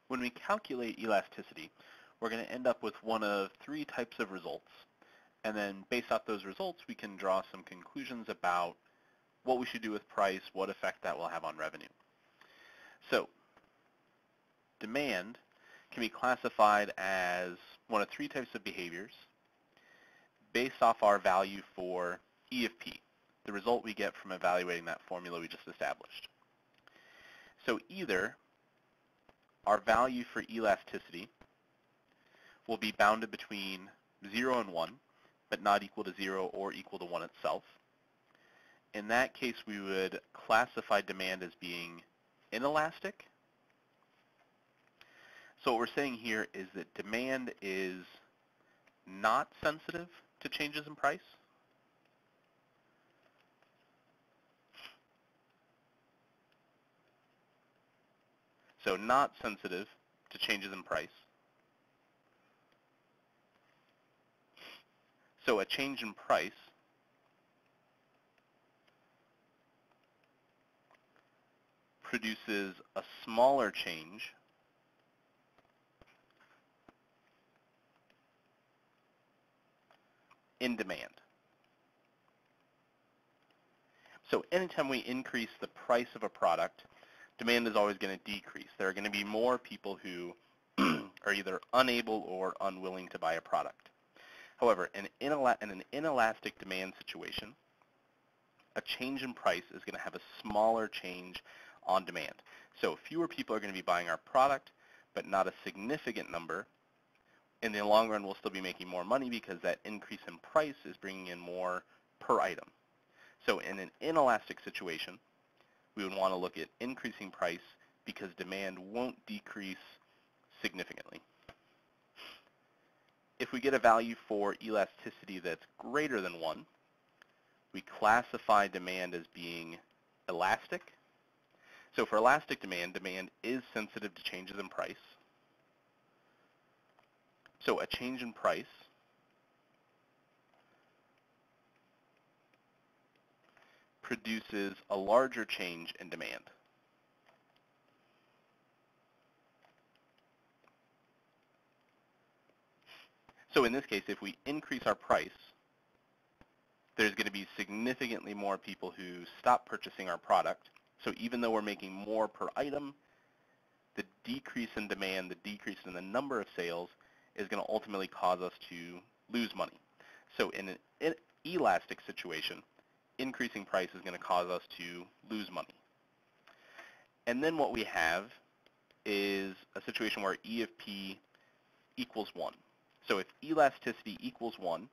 When we calculate elasticity, we're going to end up with one of three types of results. And then based off those results, we can draw some conclusions about what we should do with price, what effect that will have on revenue. So demand can be classified as one of three types of behaviors based off our value for E of P, the result we get from evaluating that formula we just established. So either our value for elasticity will be bounded between 0 and 1, but not equal to 0 or equal to 1 itself. In that case, we would classify demand as being inelastic. So what we're saying here is that demand is not sensitive to changes in price. So not sensitive to changes in price. So a change in price produces a smaller change in demand. So anytime we increase the price of a product, demand is always going to decrease. There are going to be more people who are either unable or unwilling to buy a product. However, in an inelastic demand situation, a change in price is going to have a smaller change on demand. So fewer people are going to be buying our product, but not a significant number. In the long run, we'll still be making more money because that increase in price is bringing in more per item. So in an inelastic situation, we would want to look at increasing price because demand won't decrease significantly. If we get a value for elasticity that's greater than 1, we classify demand as being elastic. So for elastic demand, demand is sensitive to changes in price. So a change in price produces a larger change in demand. So in this case, if we increase our price, there's going to be significantly more people who stop purchasing our product. So even though we're making more per item, the decrease in demand, the decrease in the number of sales is going to ultimately cause us to lose money. So in an elastic situation, increasing price is going to cause us to lose money. And then what we have is a situation where E of P equals 1. So if elasticity equals 1,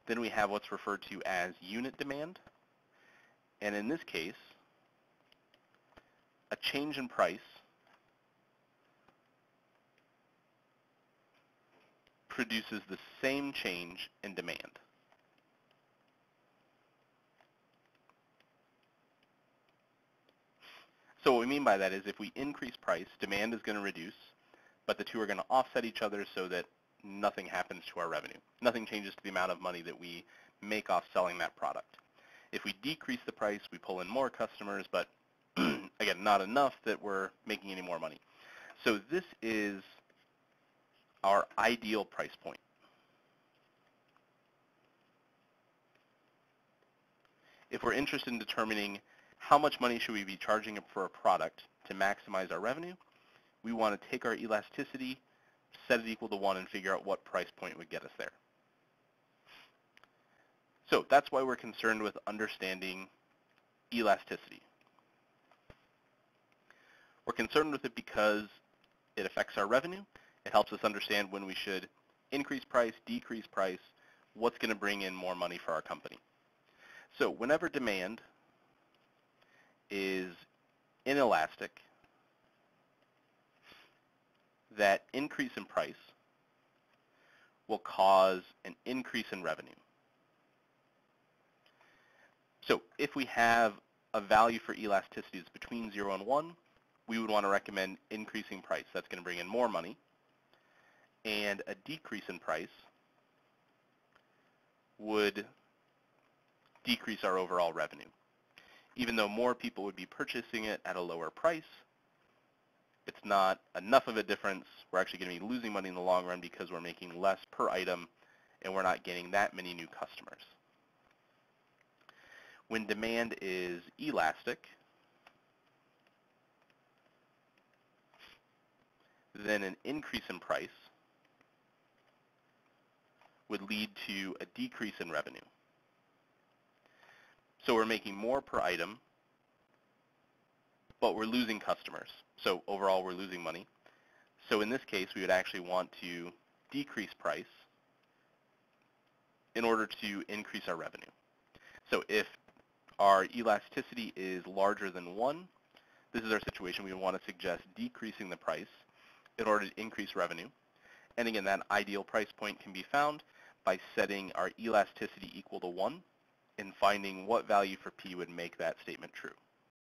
then we have what's referred to as unit demand. And in this case, a change in price produces the same change in demand. So what we mean by that is if we increase price, demand is going to reduce, but the two are going to offset each other so that nothing happens to our revenue. Nothing changes to the amount of money that we make off selling that product. If we decrease the price, we pull in more customers, but again, not enough that we're making any more money. So this is our ideal price point. If we're interested in determining how much money should we be charging for a product to maximize our revenue, we want to take our elasticity, set it equal to 1, and figure out what price point would get us there. So that's why we're concerned with understanding elasticity. We're concerned with it because it affects our revenue. It helps us understand when we should increase price, decrease price, what's going to bring in more money for our company. So whenever demand is inelastic, that increase in price will cause an increase in revenue. So if we have a value for elasticity that's between 0 and 1, we would want to recommend increasing price. That's going to bring in more money. And a decrease in price would decrease our overall revenue. Even though more people would be purchasing it at a lower price, it's not enough of a difference. We're actually going to be losing money in the long run because we're making less per item and we're not gaining that many new customers. When demand is elastic, then an increase in price would lead to a decrease in revenue. So we're making more per item, but we're losing customers. So overall, we're losing money. So in this case, we would actually want to decrease price in order to increase our revenue. So if our elasticity is larger than 1, this is our situation. We would want to suggest decreasing the price in order to increase revenue. And again, that ideal price point can be found by setting our elasticity equal to 1 and finding what value for P would make that statement true.